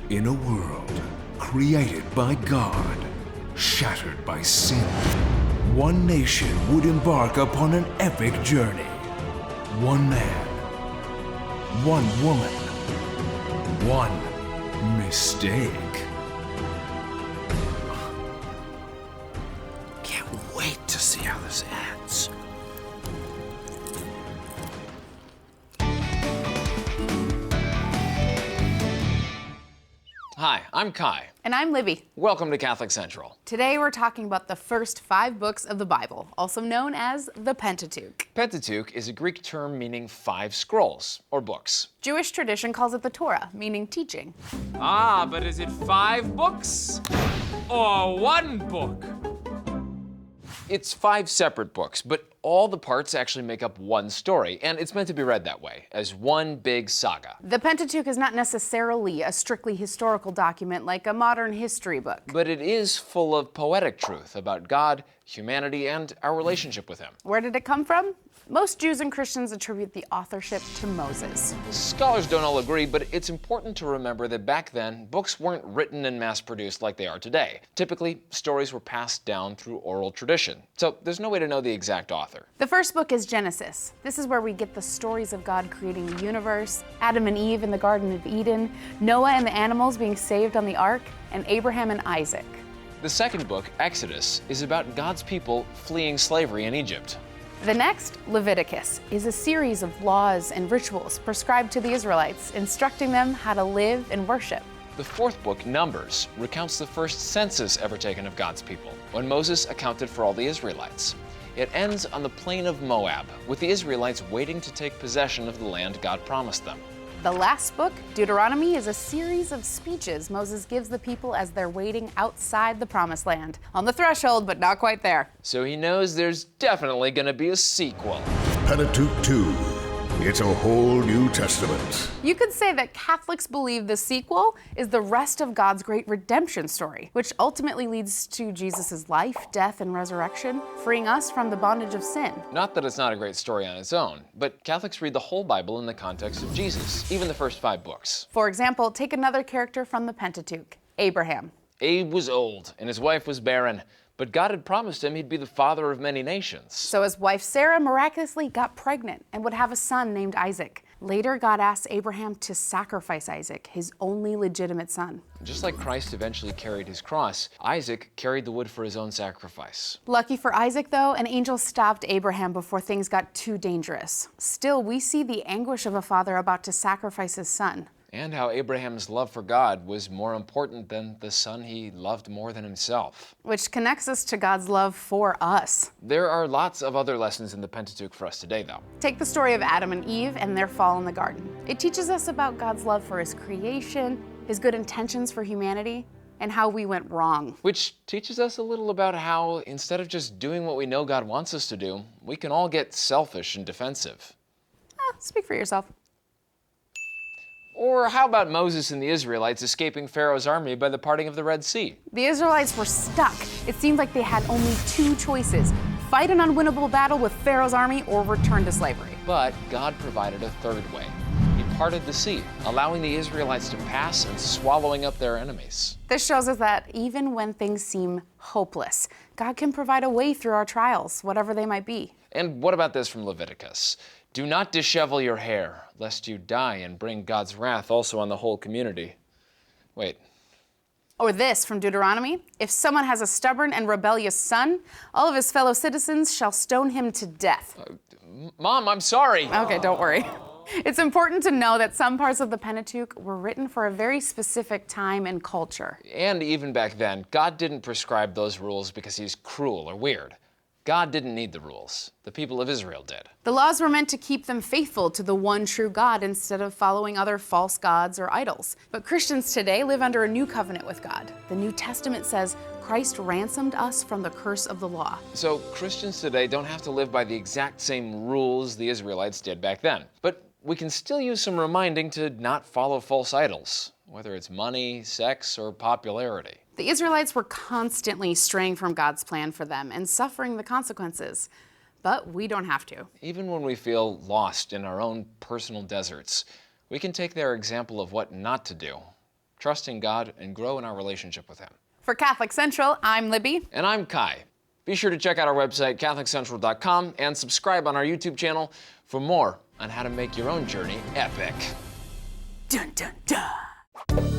In a world created by God, shattered by sin, one nation would embark upon an epic journey. One man, one woman, one mistake. Can't wait to see how this ends. Hi, I'm Kai. And I'm Libby. Welcome to Catholic Central. Today we're talking about the first 5 books of the Bible, also known as the Pentateuch. Pentateuch is a Greek term meaning 5 scrolls, or books. Jewish tradition calls it the Torah, meaning teaching. Ah, but is it 5 books? Or 1 book? It's 5 separate books, but all the parts actually make up one story, and it's meant to be read that way, as one big saga. The Pentateuch is not necessarily a strictly historical document like a modern history book. But it is full of poetic truth about God, humanity, and our relationship with Him. Where did it come from? Most Jews and Christians attribute the authorship to Moses. Scholars don't all agree, but it's important to remember that back then, books weren't written and mass-produced like they are today. Typically, stories were passed down through oral tradition, so there's no way to know the exact author. The first book is Genesis. This is where we get the stories of God creating the universe, Adam and Eve in the Garden of Eden, Noah and the animals being saved on the ark, and Abraham and Isaac. The second book, Exodus, is about God's people fleeing slavery in Egypt. The next, Leviticus, is a series of laws and rituals prescribed to the Israelites, instructing them how to live and worship. The fourth book, Numbers, recounts the first census ever taken of God's people, when Moses accounted for all the Israelites. It ends on the plain of Moab, with the Israelites waiting to take possession of the land God promised them. The last book, Deuteronomy, is a series of speeches Moses gives the people as they're waiting outside the Promised Land. On the threshold, but not quite there. So he knows there's definitely going to be a sequel. Pentateuch 2. It's a whole New Testament. You could say that Catholics believe the sequel is the rest of God's great redemption story, which ultimately leads to Jesus' life, death, and resurrection, freeing us from the bondage of sin. Not that it's not a great story on its own, but Catholics read the whole Bible in the context of Jesus, even the first 5 books. For example, take another character from the Pentateuch, Abraham. Abe was old, and his wife was barren, but God had promised him he'd be the father of many nations. So his wife Sarah miraculously got pregnant and would have a son named Isaac. Later, God asked Abraham to sacrifice Isaac, his only legitimate son. Just like Christ eventually carried his cross, Isaac carried the wood for his own sacrifice. Lucky for Isaac, though, an angel stopped Abraham before things got too dangerous. Still, we see the anguish of a father about to sacrifice his son. And how Abraham's love for God was more important than the son he loved more than himself. Which connects us to God's love for us. There are lots of other lessons in the Pentateuch for us today, though. Take the story of Adam and Eve and their fall in the garden. It teaches us about God's love for his creation, his good intentions for humanity, and how we went wrong. Which teaches us a little about how, instead of just doing what we know God wants us to do, we can all get selfish and defensive. Speak for yourself. Or how about Moses and the Israelites escaping Pharaoh's army by the parting of the Red Sea? The Israelites were stuck. It seemed like they had only 2 choices: fight an unwinnable battle with Pharaoh's army or return to slavery. But God provided a third way. He parted the sea, allowing the Israelites to pass and swallowing up their enemies. This shows us that even when things seem hopeless, God can provide a way through our trials, whatever they might be. And what about this from Leviticus? Do not dishevel your hair, lest you die and bring God's wrath also on the whole community. Wait. Or this from Deuteronomy: if someone has a stubborn and rebellious son, all of his fellow citizens shall stone him to death. Mom, I'm sorry. Okay, don't worry. It's important to know that some parts of the Pentateuch were written for a very specific time and culture. And even back then, God didn't prescribe those rules because he's cruel or weird. God didn't need the rules. The people of Israel did. The laws were meant to keep them faithful to the one true God instead of following other false gods or idols. But Christians today live under a new covenant with God. The New Testament says Christ ransomed us from the curse of the law. So Christians today don't have to live by the exact same rules the Israelites did back then. But we can still use some reminding to not follow false idols, whether it's money, sex, or popularity. The Israelites were constantly straying from God's plan for them and suffering the consequences. But we don't have to. Even when we feel lost in our own personal deserts, we can take their example of what not to do trust in God, and grow in our relationship with Him. For Catholic Central, I'm Libby. And I'm Kai. Be sure to check out our website, CatholicCentral.com, and subscribe on our YouTube channel for more on how to make your own journey epic. Dun dun dun!